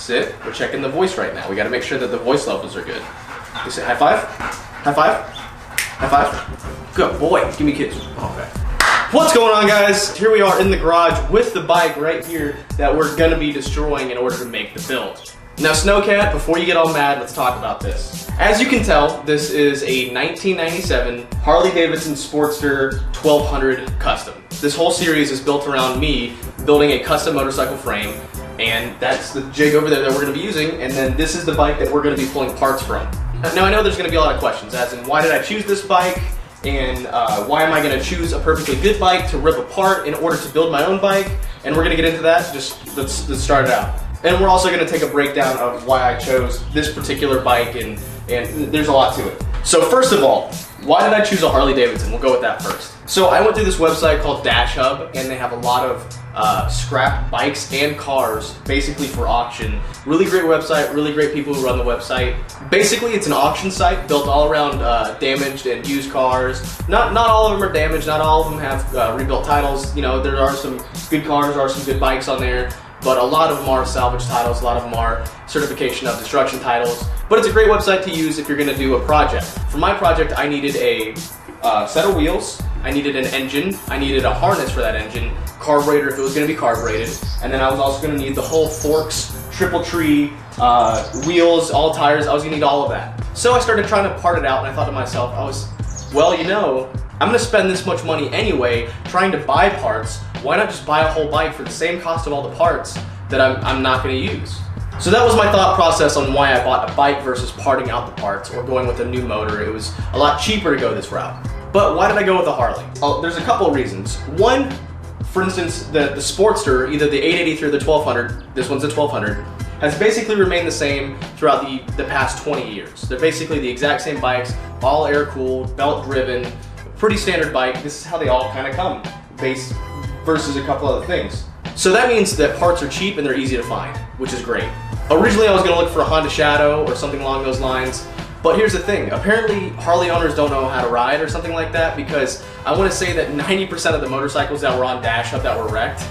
Sit. We're checking the voice right now. We got to make sure that the voice levels are good. You say high five? High five? High five? Good boy. Give me a kiss. Okay. What's going on, guys? Here we are in the garage with the bike right here that we're going to be destroying in order to make the build. Now, Snowcat, before you get all mad, let's talk about this. As you can tell, this is a 1997 Harley-Davidson Sportster 1200 Custom. This whole series is built around me building a custom motorcycle frame, and that's the jig over there that we're going to be using, and then this is the bike that we're going to be pulling parts from. Now, I know there's going to be a lot of questions, as in why did I choose this bike, and why am I going to choose a perfectly good bike to rip apart in order to build my own bike, and we're going to get into that. Just let's start it out. And we're also going to take a breakdown of why I chose this particular bike, and there's a lot to it. So first of all, why did I choose a Harley-Davidson? We'll go with that first. So I went through this website called DASHUB, and they have a lot of scrap bikes and cars basically for auction. Really great website, really great people who run the website. Basically, it's an auction site built all around damaged and used cars. Not all of them are damaged, not all of them have rebuilt titles. You know, there are some good cars, there are some good bikes on there, but a lot of them are salvage titles, a lot of them are certification of destruction titles. But it's a great website to use if you're going to do a project. For my project, I needed a set of wheels, I needed an engine, I needed a harness for that engine, carburetor if it was going to be carbureted, and then I was also going to need the whole forks, triple tree, wheels, all tires. I was going to need all of that. So I started trying to part it out, and I thought to myself, well, you know, I'm going to spend this much money anyway trying to buy parts. Why not just buy a whole bike for the same cost of all the parts that I'm not going to use? So that was my thought process on why I bought a bike versus parting out the parts or going with a new motor. It was a lot cheaper to go this route. But why did I go with a Harley? Oh, there's a couple of reasons. One, for instance, the Sportster, either the 883 or the 1200, this one's the 1200, has basically remained the same throughout the past 20 years. They're basically the exact same bikes, all air-cooled, belt-driven, pretty standard bike. This is how they all kind of come, base versus a couple other things. So that means that parts are cheap and they're easy to find, which is great. Originally I was going to look for a Honda Shadow or something along those lines, but here's the thing. Apparently Harley owners don't know how to ride or something like that, because I want to say that 90% of the motorcycles that were on DASHUB that were wrecked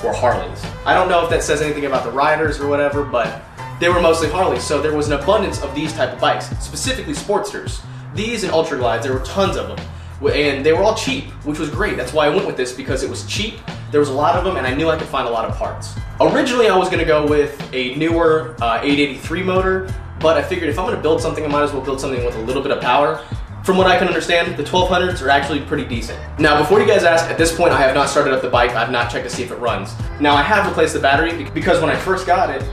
were Harleys. I don't know if that says anything about the riders or whatever, but they were mostly Harleys, so there was an abundance of these type of bikes, specifically Sportsters. These and Ultra Glides, there were tons of them. And they were all cheap, which was great. That's why I went with this, because it was cheap, there was a lot of them, and I knew I could find a lot of parts. Originally I was going to go with a newer 883 motor, but I figured if I'm going to build something, I might as well build something with a little bit of power. From what I can understand, the 1200s are actually pretty decent. Now, before you guys ask, at this point I have not started up the bike, I have not checked to see if it runs. Now, I have replaced the battery, because when I first got it,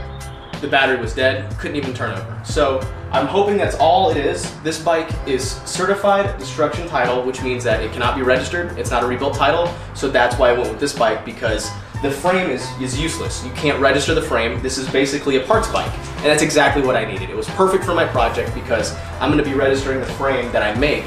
the battery was dead, couldn't even turn over. So I'm hoping that's all it is. This bike is certified destruction title, which means that it cannot be registered. It's not a rebuilt title, so that's why I went with this bike, because the frame is useless. You can't register the frame. This is basically a parts bike, and that's exactly what I needed. It was perfect for my project because I'm going to be registering the frame that I make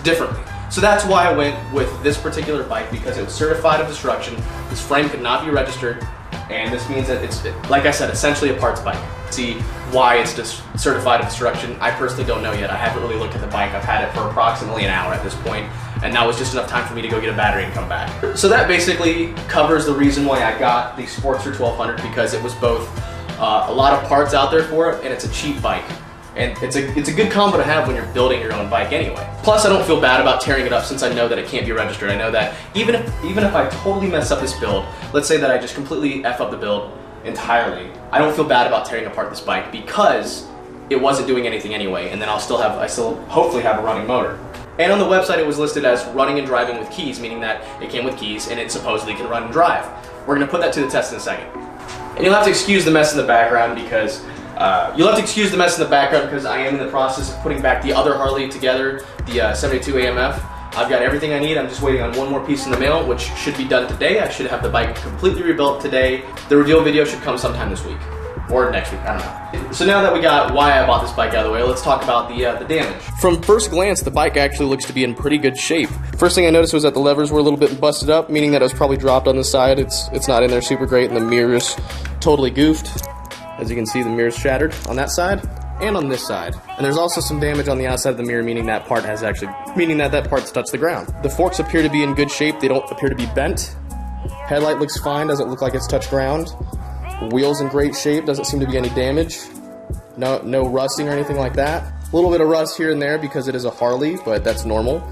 differently. So that's why I went with this particular bike, because it was certified of destruction. This frame could not be registered, and this means that it's, like I said, essentially a parts bike. See why it's just certified of destruction, I personally don't know yet. I haven't really looked at the bike. I've had it for approximately an hour at this point, and that was just enough time for me to go get a battery and come back. So that basically covers the reason why I got the Sportster 1200, because it was both a lot of parts out there for it, and it's a cheap bike. And it's a good combo to have when you're building your own bike anyway. Plus, I don't feel bad about tearing it up, since I know that it can't be registered. I know that even if I totally mess up this build, let's say that I just completely F up the build entirely, I don't feel bad about tearing apart this bike, because it wasn't doing anything anyway, and then I still hopefully have a running motor. And on the website it was listed as running and driving with keys, meaning that it came with keys and it supposedly can run and drive. We're going to put that to the test in a second. And you'll have to excuse the mess in the background, because I am in the process of putting back the other Harley together, the 72 AMF. I've got everything I need. I'm just waiting on one more piece in the mail, which should be done today. I should have the bike completely rebuilt today. The reveal video should come sometime this week, or next week, I don't know. So now that we got why I bought this bike out of the way, let's talk about the damage. From first glance, the bike actually looks to be in pretty good shape. First thing I noticed was that the levers were a little bit busted up, meaning that it was probably dropped on the side. It's not in there super great, and the mirror's totally goofed. As you can see, the mirror's shattered on that side and on this side. And there's also some damage on the outside of the mirror, meaning that that part's touched the ground. The forks appear to be in good shape. They don't appear to be bent. Headlight looks fine, doesn't look like it's touched ground. Wheels in great shape, doesn't seem to be any damage. No rusting or anything like that. A little bit of rust here and there because it is a Harley, but that's normal.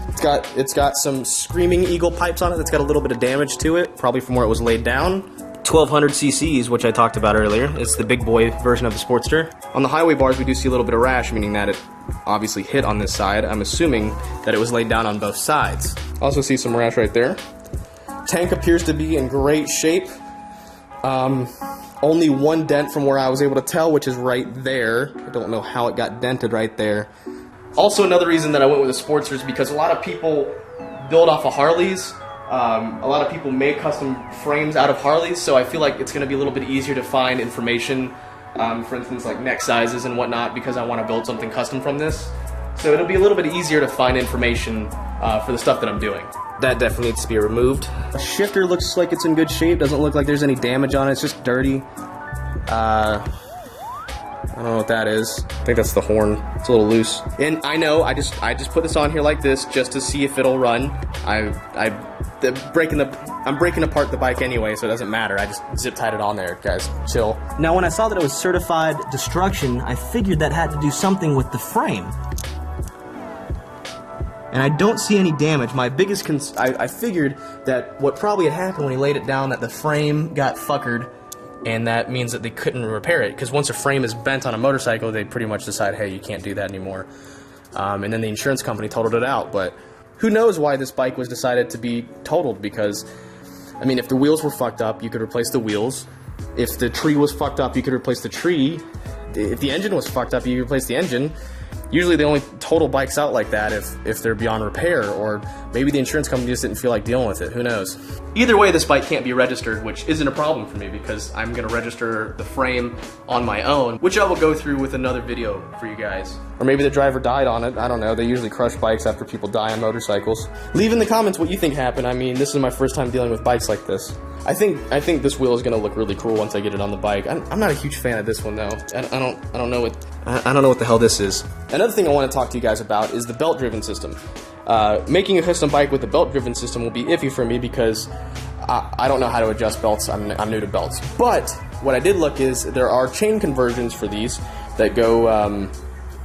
It's got some Screaming Eagle pipes on it that's got a little bit of damage to it, probably from where it was laid down. 1200 cc's, which I talked about earlier. It's the big boy version of the Sportster. On the highway bars, we do see a little bit of rash, meaning that it obviously hit on this side. I'm assuming that it was laid down on both sides. Also see some rash right there. Tank appears to be in great shape. Only one dent from where I was able to tell, which is right there. I don't know how it got dented right there. Also, another reason that I went with a Sportster is because a lot of people build off of Harleys. A lot of people make custom frames out of Harleys, so I feel like it's going to be a little bit easier to find information, for instance, like neck sizes and whatnot, because I want to build something custom from this. So it'll be a little bit easier to find information for the stuff that I'm doing. That definitely needs to be removed. The shifter looks like it's in good shape. Doesn't look like there's any damage on it. It's just dirty. I don't know what that is. I think that's the horn. It's a little loose. And I know, I just put this on here like this just to see if it'll run. I'm breaking apart the bike anyway, so it doesn't matter. I just zip tied it on there, guys. Chill. Now, when I saw that it was certified destruction, I figured that had to do something with the frame. And I don't see any damage. My biggest I figured that what probably had happened when he laid it down, that the frame got fuckered, and that means that they couldn't repair it. Because once a frame is bent on a motorcycle, they pretty much decide, hey, you can't do that anymore. And then the insurance company totaled it out. But who knows why this bike was decided to be totaled? Because, I mean, if the wheels were fucked up, you could replace the wheels. If the tree was fucked up, you could replace the tree. If the engine was fucked up, you could replace the engine. Usually they only total bikes out like that if they're beyond repair, or maybe the insurance company just didn't feel like dealing with it. Who knows? Either way, this bike can't be registered, which isn't a problem for me because I'm going to register the frame on my own, which I will go through with another video for you guys. Or maybe the driver died on it. I don't know. They usually crush bikes after people die on motorcycles. Leave in the comments what you think happened. I mean, this is my first time dealing with bikes like this. I think this wheel is going to look really cool once I get it on the bike. I'm not a huge fan of this one though. I don't know what the hell this is. Another thing I want to talk to you guys about is the belt-driven system. Making a custom bike with a belt-driven system will be iffy for me because I don't know how to adjust belts. I'm new to belts. But what I did look is there are chain conversions for these that go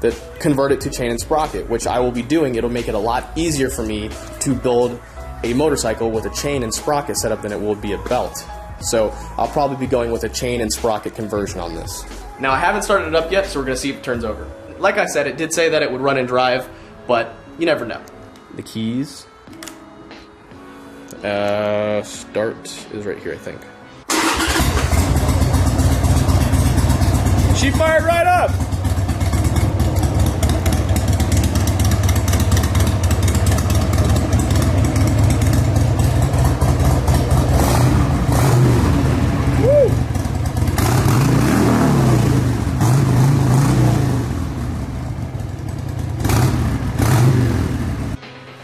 that convert it to chain and sprocket, which I will be doing. It'll make it a lot easier for me to build a motorcycle with a chain and sprocket setup than it will be a belt. So I'll probably be going with a chain and sprocket conversion on this. Now I haven't started it up yet, so we're gonna see if it turns over. Like I said, it did say that it would run and drive, but you never know. The keys. Start is right here, I think. She fired right up!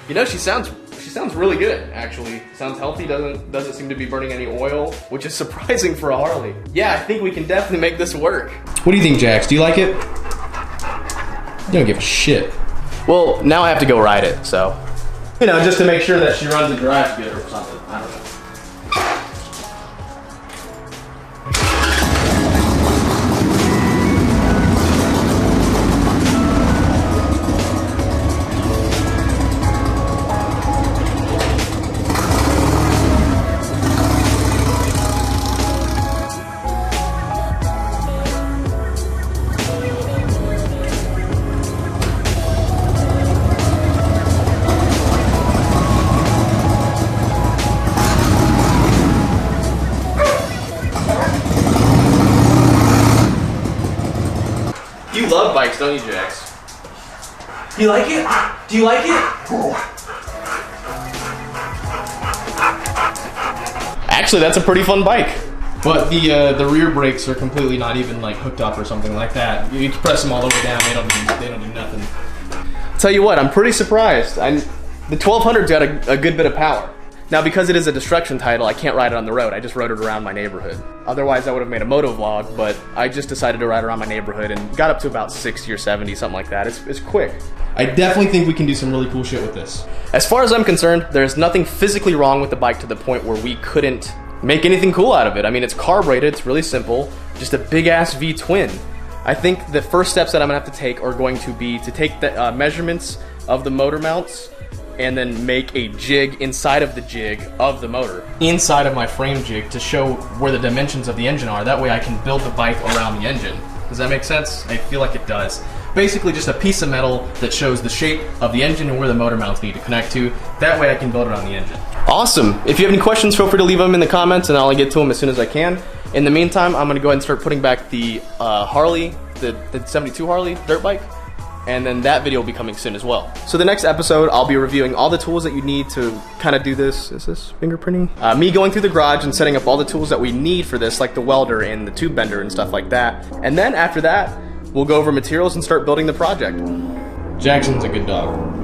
You know, she sounds really good, actually. Sounds healthy, doesn't seem to be burning any oil, which is surprising for a Harley. Yeah, I think we can definitely make this work. What do you think, Jax? Do you like it? You don't give a shit. Well, now I have to go ride it, so. You know, just to make sure that she runs and drives good or something. I don't know. You love bikes, don't you, Jax? Do you like it? Do you like it? Actually, that's a pretty fun bike. But the rear brakes are completely not even like hooked up or something like that. You can press them all the way down. They don't do nothing. Tell you what, I'm pretty surprised. The 1200's got a good bit of power. Now, because it is a destruction title, I can't ride it on the road. I just rode it around my neighborhood. Otherwise, I would have made a moto vlog, but I just decided to ride around my neighborhood and got up to about 60 or 70, something like that. It's quick. I definitely think we can do some really cool shit with this. As far as I'm concerned, there's nothing physically wrong with the bike to the point where we couldn't make anything cool out of it. I mean, it's carbureted, it's really simple, just a big ass V-twin. I think the first steps that I'm gonna have to take are going to be to take the measurements of the motor mounts and then make a jig inside of the jig of the motor, inside of my frame jig, to show where the dimensions of the engine are. That way I can build the bike around the engine. Does that make sense? I feel like it does. Basically just a piece of metal that shows the shape of the engine and where the motor mounts need to connect to. That way I can build it on the engine. Awesome. If you have any questions, feel free to leave them in the comments and I'll get to them as soon as I can. In the meantime, I'm gonna go ahead and start putting back the Harley, the 72 Harley dirt bike, and then that video will be coming soon as well. So the next episode, I'll be reviewing all the tools that you need to kind of do this. Is this fingerprinting? Me going through the garage and setting up all the tools that we need for this, like the welder and the tube bender and stuff like that. And then after that, we'll go over materials and start building the project. Jackson's a good dog.